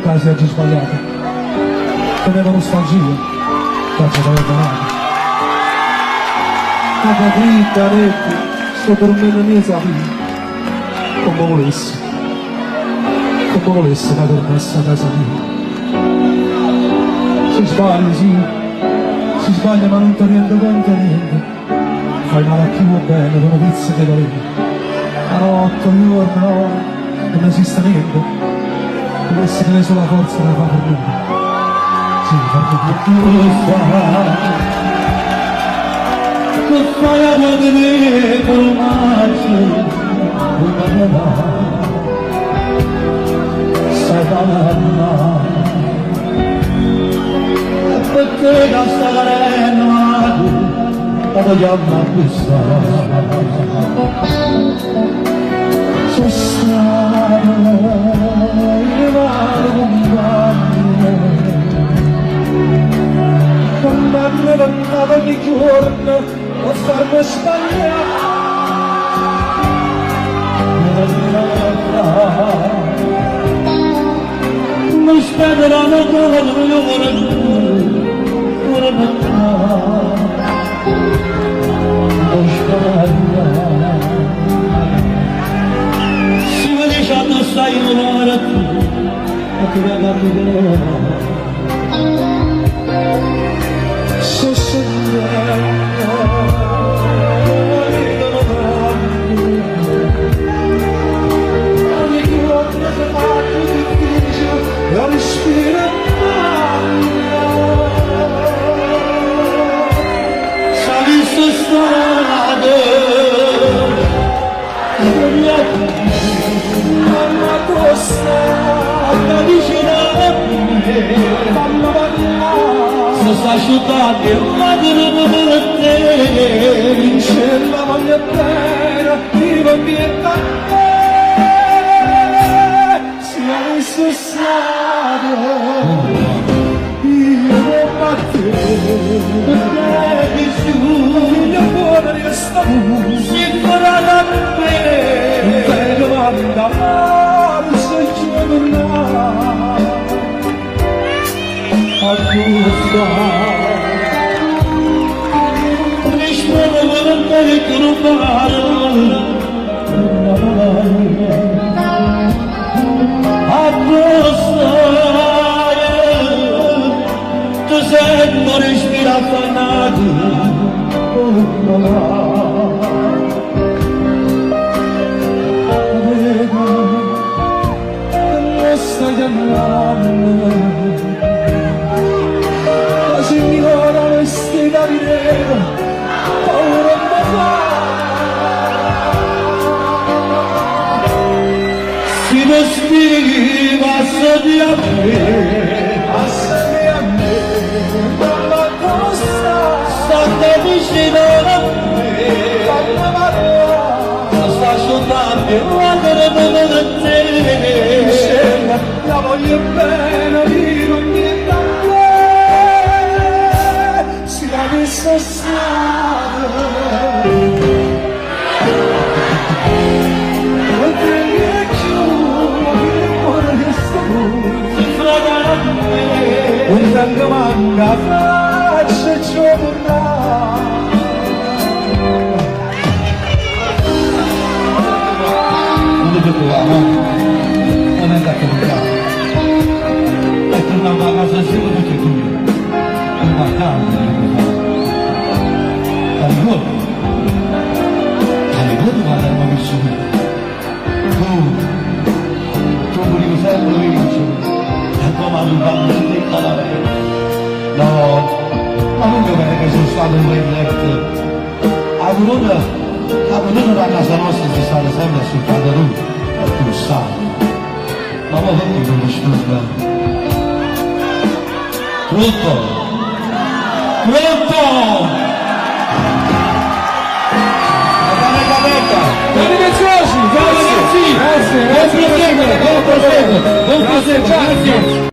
casi oggi sbagliati. Tenevo nostalgia, cazzo da donato. Ma capita, netti, sto dormendo mia sapina. Come volessi che tornasse a casa mia. Si sbaglia, sì, si sbaglia ma non ti rendo conto niente. Fai male a chi vuoi bene, con pizza che valeva. La notte, ogni giorno, no, non esiste niente. Dovessi tenere solo la forza da fare per me. Sì, perché tu lo sai. Che fai a vedere col maggio, sai parlare. Perché da stare nato, la vogliamo acquistare. Sono stato condanne lontano ogni giorno, a farmi sbagliare. Mi spederanno come ora non sbaglia. Si vede quando stai in un'ora tu, a che la capirò. So sognando, ogni giorno si fa più difficile, la respiro. Mamma costa, la vicina a me, mamma parlare. Se sta asciugando il madre per te, vince la voglia bene, vivo in pietà. Si è insossato, io a te, perché su, figlio buono resta tu, si farà da me. Da forza giornata a gusta rispondo per te che non pare a gusta tu sei non respira affannato la signora vestita di nero, paura e si mi spieghi, passati a me, mamma costa, stando vicino a me, mamma parola, sta asciugando il madre per te. La voglio bene, vivo niente a me, si la messa strada. Non prendi più, che cuore che sto si frega a me, un tanto manca faccia e ciò tornare. Non ti preoccupare, non è andato a casa. Tornavo a casa solo perché tu mi guardavi a ricordo quando eravamo vissuti tu volevi sempre vincere e poi mi hanno fatto tutta la vita no, ma non è bene che sono stato in quel letto a voluto da casa nostra si stava sempre ascoltando lui e tu sai ma poi perché non mi scusa Pronto? Pronto? Madame Gabetta! Buoni mezzosi! Ciao ragazzi! Grazie! Buon proseguo! Buon proseguo! Buon proseguo! Grazie!